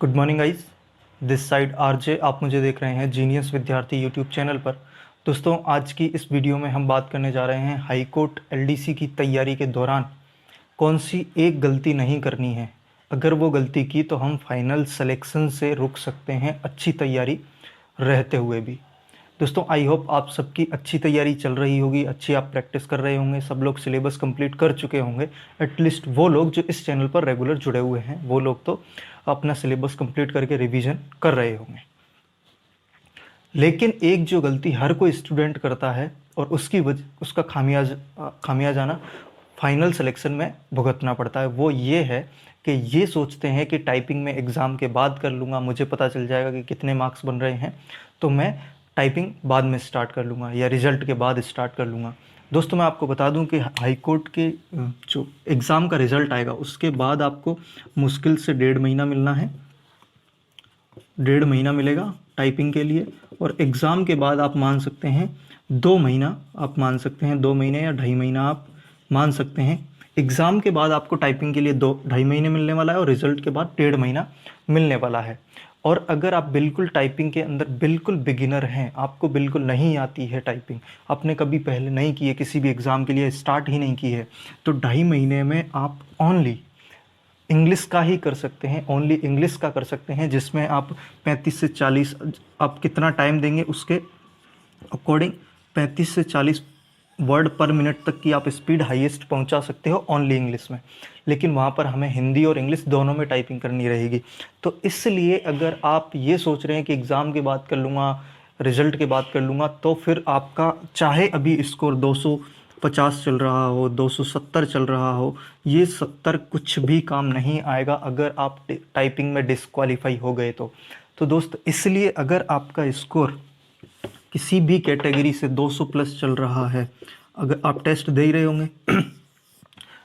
Good morning guys. This side RJ, आप मुझे देख रहे हैं जीनियस विद्यार्थी यूट्यूब चैनल पर। दोस्तों, आज की इस वीडियो में हम बात करने जा रहे हैं हाई कोर्ट एलडीसी की तैयारी के दौरान कौन सी एक गलती नहीं करनी है। अगर वो गलती की तो हम फाइनल सिलेक्शन से रुक सकते हैं अच्छी तैयारी रहते हुए भी। दोस्तों, आई होप आप सबकी अच्छी तैयारी चल रही होगी, अच्छी आप प्रैक्टिस कर रहे होंगे, सब लोग सिलेबस कंप्लीट कर चुके होंगे। एटलीस्ट वो लोग जो इस चैनल पर रेगुलर जुड़े हुए हैं वो लोग तो अपना सिलेबस कंप्लीट करके रिवीजन कर रहे होंगे। लेकिन एक जो गलती हर कोई स्टूडेंट करता है और उसकी वजह उसका खामियाजाना फाइनल सिलेक्शन में भुगतना पड़ता है, वो ये है कि ये सोचते हैं कि टाइपिंग में एग्ज़ाम के बाद कर लूँगा, मुझे पता चल जाएगा कि कितने मार्क्स बन रहे हैं, तो मैं टाइपिंग बाद में स्टार्ट कर लूँगा या रिज़ल्ट के बाद स्टार्ट कर लूँगा। दोस्तों, मैं आपको बता दूं कि हाई कोर्ट के जो एग्ज़ाम का रिज़ल्ट आएगा उसके बाद आपको मुश्किल से 1.5 महीना मिलना है। 1.5 महीना मिलेगा टाइपिंग के लिए, और एग्ज़ाम के बाद आप मान सकते हैं 2 महीना, आप मान सकते हैं 2 महीने या 2.5 महीना आप मान सकते हैं। एग्ज़ाम के बाद आपको टाइपिंग के लिए 2-2.5 महीने मिलने वाला है और रिज़ल्ट के बाद 1.5 महीना मिलने वाला है। और अगर आप बिल्कुल टाइपिंग के अंदर बिल्कुल बिगिनर हैं, आपको बिल्कुल नहीं आती है टाइपिंग, आपने कभी पहले नहीं की है, किसी भी एग्ज़ाम के लिए स्टार्ट ही नहीं की है, तो 2.5 महीने में आप ओनली इंग्लिश का ही कर सकते हैं, ओनली इंग्लिश का कर सकते हैं, जिसमें आप 35 से 40, आप कितना टाइम देंगे उसके अकॉर्डिंग 35 से 40 वर्ड पर मिनट तक की आप स्पीड हाईएस्ट पहुंचा सकते हो ओनली इंग्लिश में। लेकिन वहाँ पर हमें हिंदी और इंग्लिश दोनों में टाइपिंग करनी रहेगी। तो इसलिए अगर आप ये सोच रहे हैं कि एग्ज़ाम के बाद कर लूँगा, रिज़ल्ट के बाद कर लूँगा, तो फिर आपका चाहे अभी स्कोर 250 चल रहा हो, 270 चल रहा हो, ये 70 कुछ भी काम नहीं आएगा अगर आप टाइपिंग में डिस्क्वालीफाई हो गए तो दोस्त, इसलिए अगर आपका स्कोर किसी भी कैटेगरी से 200 प्लस चल रहा है, अगर आप टेस्ट दे ही रहे होंगे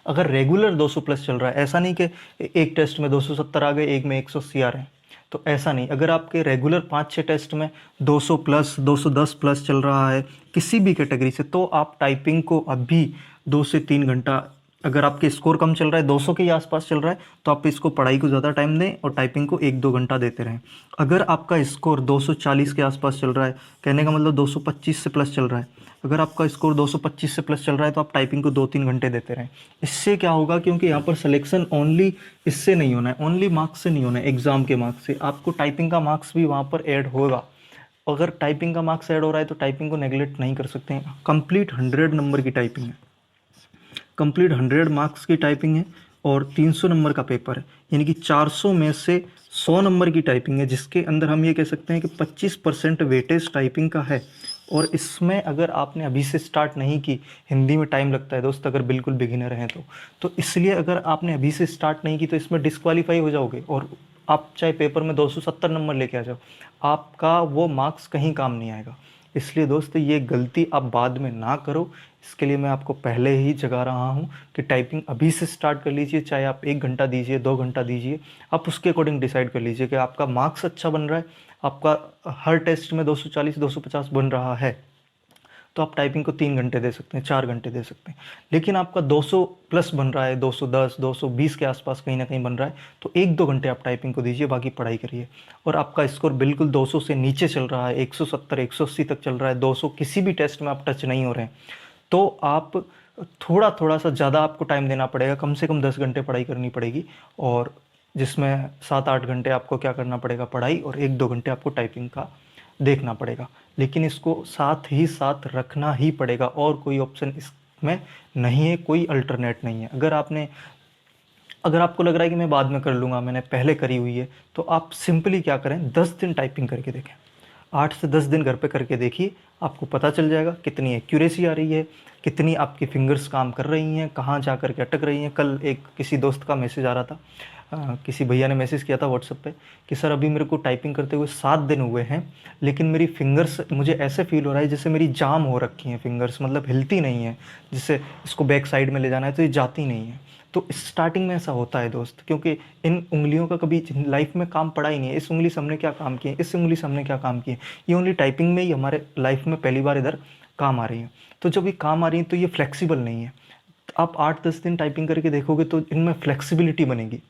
अगर रेगुलर 200 प्लस चल रहा है, ऐसा नहीं कि एक टेस्ट में 270 आ गए, एक में 180 आ रहे हैं, तो ऐसा नहीं। अगर आपके रेगुलर 5-6 टेस्ट में 200 प्लस 210 प्लस चल रहा है किसी भी कैटेगरी से, तो आप टाइपिंग को अभी 2 से 3 घंटा, अगर आपके स्कोर कम चल रहा है, 200 के आसपास चल रहा है, तो आप इसको पढ़ाई को ज़्यादा टाइम दें और टाइपिंग को 1-2 घंटा देते रहें। अगर आपका स्कोर 240 के आसपास चल रहा है, कहने का मतलब 225 से प्लस चल रहा है, अगर आपका स्कोर 225 से प्लस चल रहा है, तो आप टाइपिंग को 2-3 घंटे देते रहें। इससे क्या होगा, क्योंकि यहाँ पर सिलेक्शन ओनली इससे नहीं होना है, ओनली मार्क्स से नहीं होना है, एग्ज़ाम के मार्क्स से, आपको टाइपिंग का मार्क्स भी वहाँ पर ऐड होगा। अगर टाइपिंग का मार्क्स ऐड हो रहा है तो टाइपिंग को नेगलेक्ट नहीं कर सकते हैं। कंप्लीट 100 नंबर की टाइपिंग है, कंप्लीट 100 मार्क्स की टाइपिंग है और 300 नंबर का पेपर है, यानी कि 400 में से 100 नंबर की टाइपिंग है, जिसके अंदर हम ये कह सकते हैं कि 25% वेटेज टाइपिंग का है। और इसमें अगर आपने अभी से स्टार्ट नहीं की, हिंदी में टाइम लगता है दोस्त अगर बिल्कुल बिगिनर हैं तो इसलिए अगर आपने अभी से स्टार्ट नहीं की तो इसमें डिस्क्वालीफाई हो जाओगे, और आप चाहे पेपर में 270 नंबर लेके आ जाओ, आपका वो मार्क्स कहीं काम नहीं आएगा। इसलिए दोस्त, ये गलती आप बाद में ना करो, इसके लिए मैं आपको पहले ही जगा रहा हूँ कि टाइपिंग अभी से स्टार्ट कर लीजिए, चाहे आप 1 घंटा दीजिए, 2 घंटा दीजिए, आप उसके अकॉर्डिंग डिसाइड कर लीजिए कि आपका मार्क्स अच्छा बन रहा है, आपका हर टेस्ट में 240-250 बन रहा है, तो आप टाइपिंग को 3 घंटे दे सकते हैं, 4 घंटे दे सकते हैं। लेकिन आपका 200 प्लस बन रहा है, 210, 220 के आसपास कहीं ना कहीं बन रहा है, तो 1-2 घंटे आप टाइपिंग को दीजिए, बाकी पढ़ाई करिए। और आपका स्कोर बिल्कुल 200 से नीचे चल रहा है, 170, 180 तक चल रहा है, 200 किसी भी टेस्ट में आप टच नहीं हो रहे हैं, तो आप थोड़ा थोड़ा सा ज़्यादा आपको टाइम देना पड़ेगा, कम से कम 10 घंटे पढ़ाई करनी पड़ेगी, और जिसमें 7-8 घंटे आपको क्या करना पड़ेगा, पढ़ाई, और 1-2 घंटे आपको टाइपिंग का देखना पड़ेगा। लेकिन इसको साथ ही साथ रखना ही पड़ेगा, और कोई ऑप्शन इसमें नहीं है, कोई अल्टरनेट नहीं है। अगर आपको लग रहा है कि मैं बाद में कर लूँगा, मैंने पहले करी हुई है, तो आप सिंपली क्या करें, 10 दिन टाइपिंग करके देखें, 8 से 10 दिन घर पे करके देखिए, आपको पता चल जाएगा कितनी एक्यूरेसी आ रही है, कितनी आपकी फिंगर्स काम कर रही हैं, कहाँ जा कर के अटक रही हैं। कल एक किसी दोस्त का मैसेज आ रहा था, किसी भैया ने मैसेज किया था व्हाट्सएप पे कि सर अभी मेरे को टाइपिंग करते हुए 7 दिन हुए हैं, लेकिन मेरी फिंगर्स, मुझे ऐसे फील हो रहा है जैसे मेरी जाम हो रखी हैं फिंगर्स, मतलब हिलती नहीं है, जिससे इसको बैक साइड में ले जाना है तो ये जाती नहीं है। तो स्टार्टिंग में ऐसा होता है दोस्त, क्योंकि इन उंगलियों का कभी लाइफ में काम पड़ा ही नहीं है। इस उंगली से हमने क्या काम किए, इस उंगली से हमने क्या काम किए, ये ओनली टाइपिंग में ही हमारे लाइफ में पहली बार इधर काम आ रही है। तो जब ये काम आ रही है तो ये फ्लेक्सिबल नहीं है। तो आप 8-10 दिन टाइपिंग करके देखोगे तो इनमें फ्लेक्सिबिलिटी बनेगी।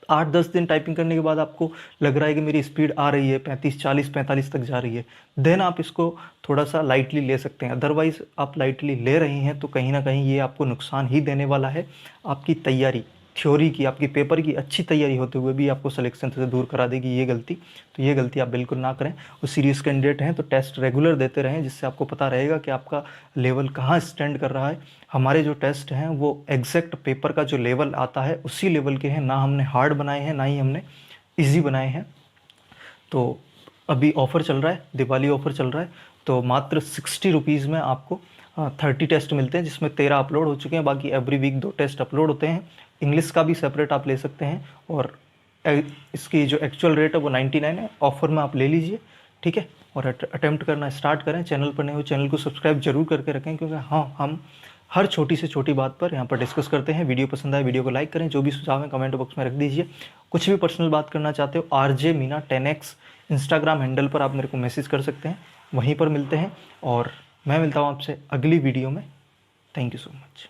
8-10 दिन टाइपिंग करने के बाद आपको लग रहा है कि मेरी स्पीड आ रही है 35, 40, 45 तक जा रही है, देन आप इसको थोड़ा सा लाइटली ले सकते हैं। अदरवाइज़ आप लाइटली ले रहे हैं तो कहीं ना कहीं ये आपको नुकसान ही देने वाला है। आपकी तैयारी थ्योरी की, आपकी पेपर की अच्छी तैयारी होते हुए भी आपको सिलेक्शन से दूर करा देगी ये गलती। तो ये गलती आप बिल्कुल ना करें। वो सीरियस कैंडिडेट हैं तो टेस्ट रेगुलर देते रहें, जिससे आपको पता रहेगा कि आपका लेवल कहाँ स्टैंड कर रहा है। हमारे जो टेस्ट हैं वो एग्जैक्ट पेपर का जो लेवल आता है उसी लेवल के हैं, ना हमने हार्ड बनाए हैं ना ही हमने ईजी बनाए हैं। तो अभी ऑफ़र चल रहा है, दिवाली ऑफ़र चल रहा है, तो मात्र 60 रुपीज़ में आपको 30 टेस्ट मिलते हैं, जिसमें 13 अपलोड हो चुके हैं। बाकी एवरी वीक 2 टेस्ट अपलोड होते हैं। इंग्लिश का भी सेपरेट आप ले सकते हैं, और इसकी जो एक्चुअल रेट है वो 99 है। ऑफ़र में आप ले लीजिए, ठीक है। और अटेम्प्ट करना स्टार्ट करें। चैनल पर नए हो चैनल को सब्सक्राइब जरूर करके रखें, क्योंकि हाँ, हम हर छोटी से छोटी बात पर यहाँ पर डिस्कस करते हैं। वीडियो पसंद आए वीडियो को लाइक करें, जो भी सुझाव है कमेंट बॉक्स में रख दीजिए। कुछ भी पर्सनल बात करना चाहते हो RJ Meena 10X Instagram handle पर आप मेरे को मैसेज कर सकते हैं, वहीं पर मिलते हैं। और मैं मिलता हूँ आपसे अगली वीडियो में। Thank you so much.